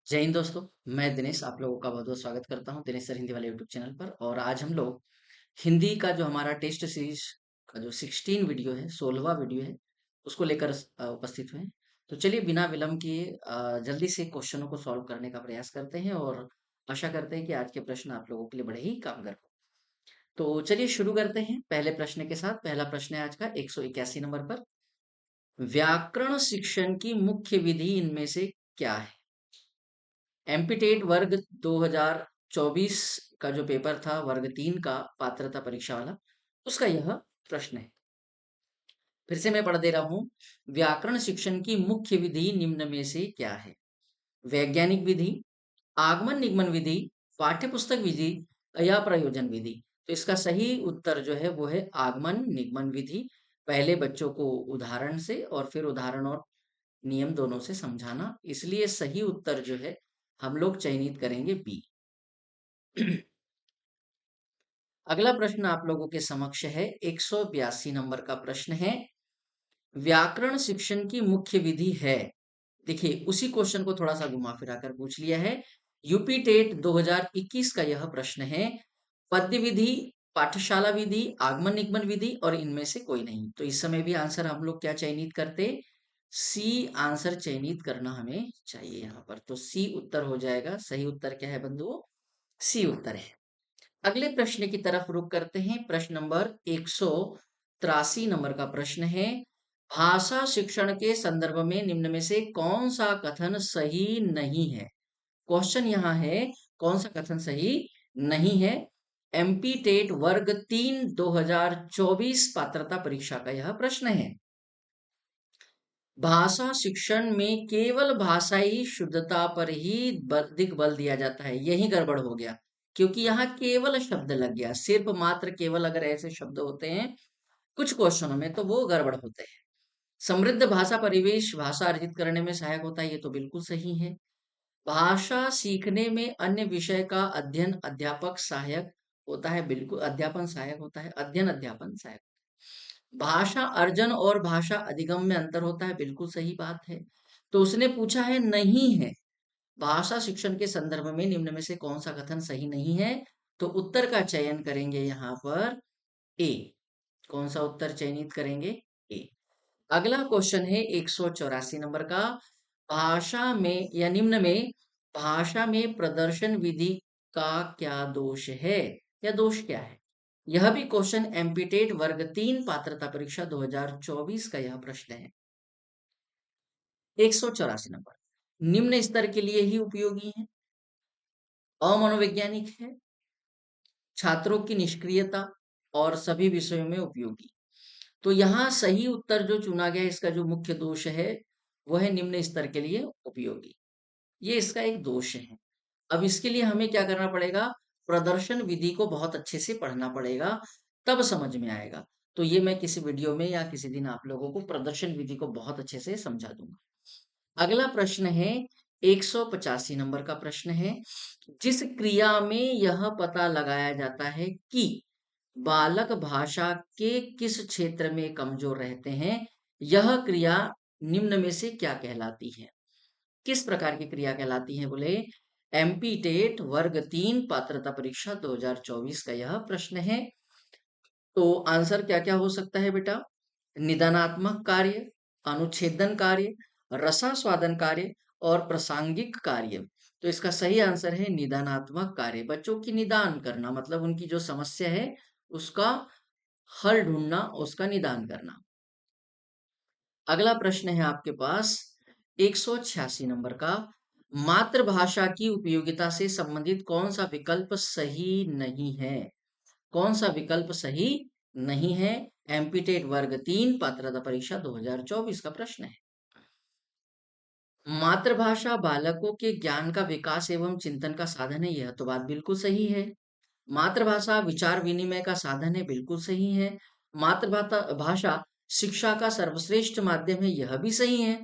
जय हिंद दोस्तों। मैं दिनेश आप लोगों का बहुत बहुत स्वागत करता हूं दिनेश सर हिंदी वाले यूट्यूब चैनल पर। और आज हम लोग हिंदी का जो हमारा टेस्ट सीरीज का जो 16 वीडियो है, 16वां वीडियो है, उसको लेकर उपस्थित हुए हैं। तो चलिए बिना विलंब किए जल्दी से क्वेश्चनों को सॉल्व करने का प्रयास करते हैं और आशा करते हैं कि आज के प्रश्न आप लोगों के लिए बड़े ही कामगार हो। तो चलिए शुरू करते हैं पहले प्रश्न के साथ। पहला प्रश्न है आज का 181 नंबर पर। व्याकरण शिक्षण की मुख्य विधि इनमें से क्या है? एमपीटेट वर्ग 2024 का जो पेपर था, वर्ग 3 का पात्रता परीक्षा वाला, उसका यह प्रश्न है। फिर से मैं पढ़ दे रहा हूं। व्याकरण शिक्षण की मुख्य विधि निम्न में से क्या है? वैज्ञानिक विधि, आगमन निगमन विधि, पाठ्य पुस्तक विधि या प्रयोजन विधि। तो इसका सही उत्तर जो है वो है आगमन निगमन विधि। पहले बच्चों को उदाहरण से और फिर उदाहरण और नियम दोनों से समझाना, इसलिए सही उत्तर जो है हम लोग चयनित करेंगे बी। अगला प्रश्न आप लोगों के समक्ष है। 182 नंबर का प्रश्न है। व्याकरण शिक्षण की मुख्य विधि है। देखिए उसी क्वेश्चन को थोड़ा सा घुमा फिरा कर पूछ लिया है। यूपी टेट 2021 का यह प्रश्न है। पद्य विधि, पाठशाला विधि, आगमन निगमन विधि और इनमें से कोई नहीं। तो इस समय भी आंसर हम लोग क्या चयनित करते? सी आंसर चयनित करना हमें चाहिए यहाँ पर। तो सी उत्तर हो जाएगा। सही उत्तर क्या है बंधुओं? सी उत्तर है। अगले प्रश्न की तरफ रुख करते हैं। प्रश्न नंबर 183 नंबर का प्रश्न है। भाषा शिक्षण के संदर्भ में निम्न में से कौन सा कथन सही नहीं है? क्वेश्चन यहाँ है कौन सा कथन सही नहीं है। एमपी टेट वर्ग 3 2024 पात्रता परीक्षा का यह प्रश्न है। भाषा शिक्षण में केवल भाषाई शुद्धता पर ही अधिक बल दिया जाता है, यही गड़बड़ हो गया। क्योंकि यहाँ केवल शब्द लग गया, सिर्फ मात्र केवल अगर ऐसे शब्द होते हैं कुछ क्वेश्चनों में तो वो गड़बड़ होते हैं। समृद्ध भाषा परिवेश भाषा अर्जित करने में सहायक होता है, ये तो बिल्कुल सही है। भाषा सीखने में अन्य विषय का अध्ययन अध्यापक सहायक होता है, बिल्कुल अध्यापन सहायक होता है, अध्ययन अध्यापन सहायक। भाषा अर्जन और भाषा अधिगम में अंतर होता है, बिल्कुल सही बात है। तो उसने पूछा है नहीं है। भाषा शिक्षण के संदर्भ में निम्न में से कौन सा कथन सही नहीं है? तो उत्तर का चयन करेंगे यहाँ पर ए। कौन सा उत्तर चयनित करेंगे? ए। अगला क्वेश्चन है 184 नंबर का। भाषा में या निम्न में भाषा में प्रदर्शन विधि का क्या दोष है या दोष क्या है? यह भी क्वेश्चन एमपीटेट वर्ग 3 पात्रता परीक्षा 2024 का यह प्रश्न है। 184 नंबर निम्न स्तर के लिए ही उपयोगी है, अमनोवैज्ञानिक है, छात्रों की निष्क्रियता और सभी विषयों में उपयोगी। तो यहाँ सही उत्तर जो चुना गया, इसका जो मुख्य दोष है वह है निम्न स्तर के लिए उपयोगी। ये इसका एक दोष है। अब इसके लिए हमें क्या करना पड़ेगा? प्रदर्शन विधि को बहुत अच्छे से पढ़ना पड़ेगा, तब समझ में आएगा। तो ये मैं किसी वीडियो में या किसी दिन आप लोगों को प्रदर्शन विधि को बहुत अच्छे से समझा दूंगा। अगला प्रश्न है 185 नंबर का प्रश्न है। जिस क्रिया में यह पता लगाया जाता है कि बालक भाषा के किस क्षेत्र में कमजोर रहते हैं, यह क्रिया निम्न में से क्या कहलाती है? किस प्रकार की क्रिया कहलाती है? बोले एमपी टेट वर्ग 3 पात्रता परीक्षा 2024 का यह प्रश्न है। तो आंसर क्या क्या हो सकता है बेटा? निदानात्मक कार्य, अनुच्छेदन कार्य, रसास्वादन कार्य और प्रासंगिक कार्य। तो इसका सही आंसर है निदानात्मक कार्य। बच्चों की निदान करना मतलब उनकी जो समस्या है उसका हल ढूंढना, उसका निदान करना। अगला प्रश्न है आपके पास 186 नंबर का। मातृभाषा की उपयोगिता से संबंधित कौन सा विकल्प सही नहीं है? कौन सा विकल्प सही नहीं है? एमपीटेट वर्ग 3 पात्रता परीक्षा 2024 का प्रश्न है। मातृभाषा बालकों के ज्ञान का विकास एवं चिंतन का साधन है, यह तो बात बिल्कुल सही है। मातृभाषा विचार विनिमय का साधन है, बिल्कुल सही है। मातृभाषा भाषा शिक्षा का सर्वश्रेष्ठ माध्यम है, यह भी सही है।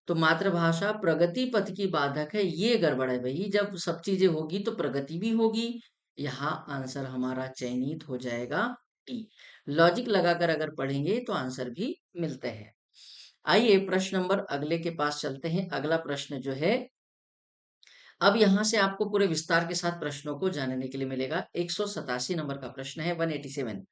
तो मातृभाषा प्रगति पथ की बाधक है, ये गड़बड़ है भाई। जब सब चीजें होगी तो प्रगति भी होगी। यहाँ आंसर हमारा चयनित हो जाएगा टी। लॉजिक लगाकर अगर पढ़ेंगे तो आंसर भी मिलते हैं। आइए प्रश्न नंबर अगले के पास चलते हैं। अगला प्रश्न जो है अब यहाँ से आपको पूरे विस्तार के साथ प्रश्नों को जानने के लिए मिलेगा। 187 नंबर का प्रश्न है, 187।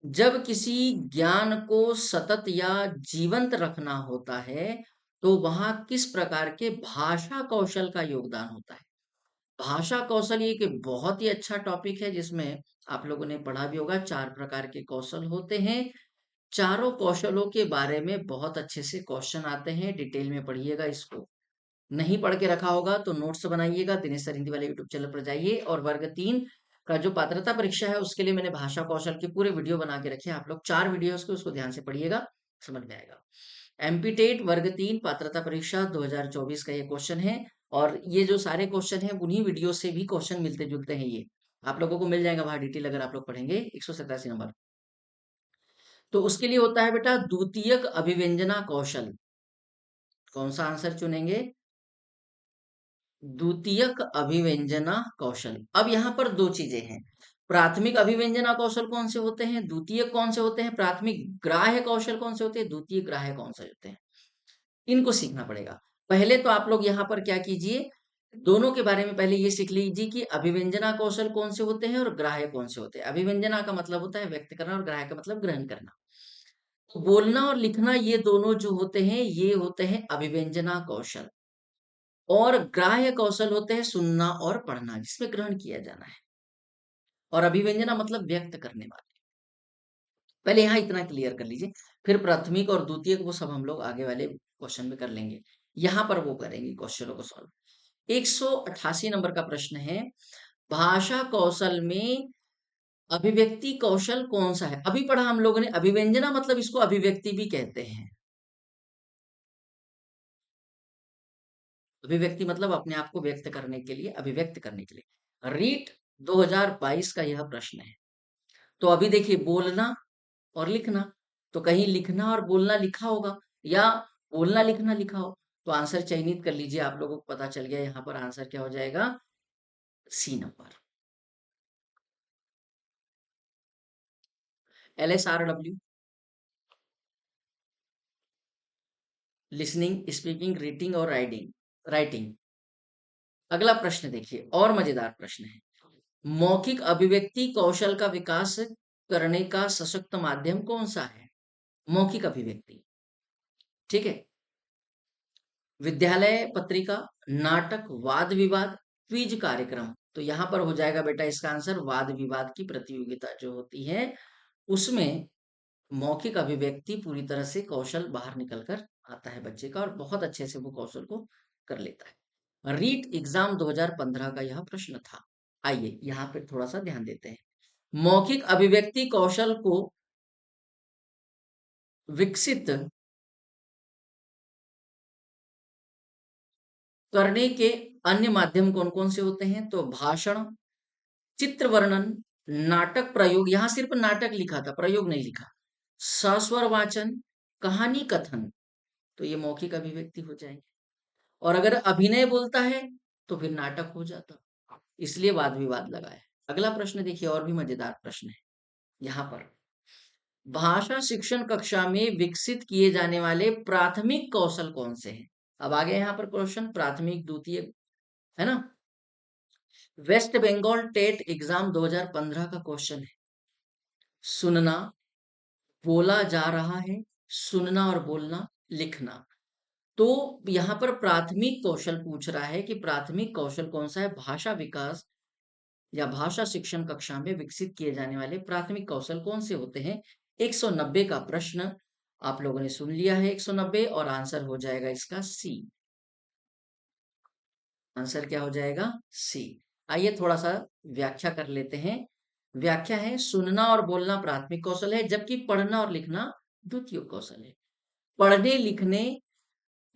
जब किसी ज्ञान को सतत या जीवंत रखना होता है, तो वहां किस प्रकार के भाषा कौशल का योगदान होता है? भाषा कौशल ये एक बहुत ही अच्छा टॉपिक है, जिसमें आप लोगों ने पढ़ा भी होगा। 4 प्रकार के कौशल होते हैं। चारों कौशलों के बारे में बहुत अच्छे से क्वेश्चन आते हैं। डिटेल में पढ़िएगा इसको। नहीं पढ़ के रखा होगा तो नोट्स बनाइएगा, दिनेश सर हिंदी वाले यूट्यूब चैनल पर जाइए। और वर्ग 3 का जो पात्रता परीक्षा है, उसके लिए मैंने भाषा कौशल के पूरे वीडियो बना के रखे हैं। आप लोग 4 वीडियोस को उसको ध्यान से पढ़िएगा, समझ में आएगा। एमपी टेट वर्ग 3 पात्रता परीक्षा 2024 का ये क्वेश्चन है। और ये जो सारे क्वेश्चन हैं, उन्हीं वीडियो से भी क्वेश्चन मिलते जुलते हैं। ये आप लोगों को मिल जाएगा वहां डिटेल, अगर आप लोग पढ़ेंगे। 187 नंबर। तो उसके लिए होता है बेटा द्वितीयक अभिव्यंजना कौशल। कौन सा आंसर चुनेंगे? द्वितीयक अभिव्यंजना कौशल। अब यहाँ पर दो चीजें हैं। प्राथमिक अभिव्यंजना कौशल कौन से होते हैं, द्वितीयक कौन से होते हैं, प्राथमिक ग्राह्य कौशल कौन से होते हैं, द्वितीय ग्राह्य कौन से होते हैं, इनको सीखना पड़ेगा। पहले तो आप लोग यहाँ पर क्या कीजिए, दोनों के बारे में पहले ये सीख लीजिए कि अभिव्यंजना कौशल कौन से होते हैं और ग्राह्य कौन से होते हैं। अभिव्यंजना का मतलब होता है व्यक्त करना, और ग्राह्य का मतलब ग्रहण करना। तो बोलना और लिखना, ये दोनों जो होते हैं, ये होते हैं अभिव्यंजना कौशल। और ग्राह्य कौशल होते हैं सुनना और पढ़ना, जिसमें ग्रहण किया जाना है। और अभिव्यंजना मतलब व्यक्त करने वाले। पहले यहाँ इतना क्लियर कर लीजिए, फिर प्राथमिक और द्वितीय वो सब हम लोग आगे वाले क्वेश्चन में कर लेंगे। यहाँ पर वो करेंगे क्वेश्चनों को सॉल्व। 188 नंबर का प्रश्न है, भाषा कौशल में अभिव्यक्ति कौशल कौन सा है? अभी पढ़ा हम लोगों ने अभिव्यंजना, मतलब इसको अभिव्यक्ति भी कहते हैं। अभिव्यक्ति मतलब अपने आप को व्यक्त करने के लिए, अभिव्यक्त करने के लिए। रीट 2022 का यह प्रश्न है। तो अभी देखिए, बोलना और लिखना, तो कहीं लिखना और बोलना लिखा होगा, या बोलना लिखना लिखा हो, तो आंसर चयनित कर लीजिए। आप लोगों को पता चल गया यहाँ पर आंसर क्या हो जाएगा, C number. LSRW, listening, speaking, reading और राइटिंग। अगला प्रश्न देखिए, और मजेदार प्रश्न है। मौखिक अभिव्यक्ति कौशल का विकास करने का सशक्त माध्यम कौन सा है? मौखिक अभिव्यक्ति, ठीक है। विद्यालय पत्रिका, नाटक, वाद विवाद, क्विज कार्यक्रम। तो यहाँ पर हो जाएगा बेटा इसका आंसर वाद विवाद की प्रतियोगिता जो होती है, उसमें मौखिक अभिव्यक्ति पूरी तरह से कौशल बाहर निकल कर आता है बच्चे का, और बहुत अच्छे से वो कौशल को कर लेता है। रीट एग्जाम 2015 का यह प्रश्न था। आइए यहाँ पे थोड़ा सा ध्यान देते हैं। मौखिक अभिव्यक्ति कौशल को विकसित करने के अन्य माध्यम कौन कौन से होते हैं? तो भाषण, चित्र वर्णन, नाटक प्रयोग, यहां सिर्फ नाटक लिखा था, प्रयोग नहीं लिखा। सस्वर वाचन, कहानी कथन, तो ये मौखिक अभिव्यक्ति हो जाएंगे। और अगर अभिनय बोलता है तो फिर नाटक हो जाता, इसलिए वाद विवाद लगा है। अगला प्रश्न देखिए, और भी मजेदार प्रश्न है यहाँ पर। भाषा शिक्षण कक्षा में विकसित किए जाने वाले प्राथमिक कौशल कौन से हैं? अब आ गया यहाँ पर क्वेश्चन, प्राथमिक द्वितीय, है ना। वेस्ट बंगाल टेट एग्जाम 2015 का क्वेश्चन है। सुनना, बोला जा रहा है, सुनना और बोलना, लिखना। तो यहाँ पर प्राथमिक कौशल पूछ रहा है कि प्राथमिक कौशल कौन सा है? भाषा विकास या भाषा शिक्षण कक्षा में विकसित किए जाने वाले प्राथमिक कौशल कौन से होते हैं? 190 का प्रश्न आप लोगों ने सुन लिया है, 190, और आंसर हो जाएगा इसका सी। आंसर क्या हो जाएगा? सी। आइए थोड़ा सा व्याख्या कर लेते हैं। व्याख्या है, सुनना और बोलना प्राथमिक कौशल है, जबकि पढ़ना और लिखना द्वितीय कौशल है। पढ़ने लिखने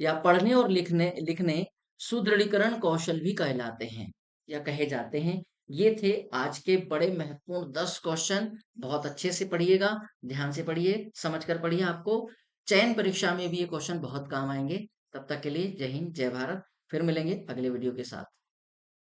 या पढ़ने और लिखने लिखने सुदृढ़ीकरण कौशल भी कहलाते हैं या कहे जाते हैं। ये थे आज के बड़े महत्वपूर्ण 10 क्वेश्चन। बहुत अच्छे से पढ़िएगा, ध्यान से पढ़िए, समझ कर पढ़िए। आपको चयन परीक्षा में भी ये क्वेश्चन बहुत काम आएंगे। तब तक के लिए जय हिंद, जय भारत। फिर मिलेंगे अगले वीडियो के साथ।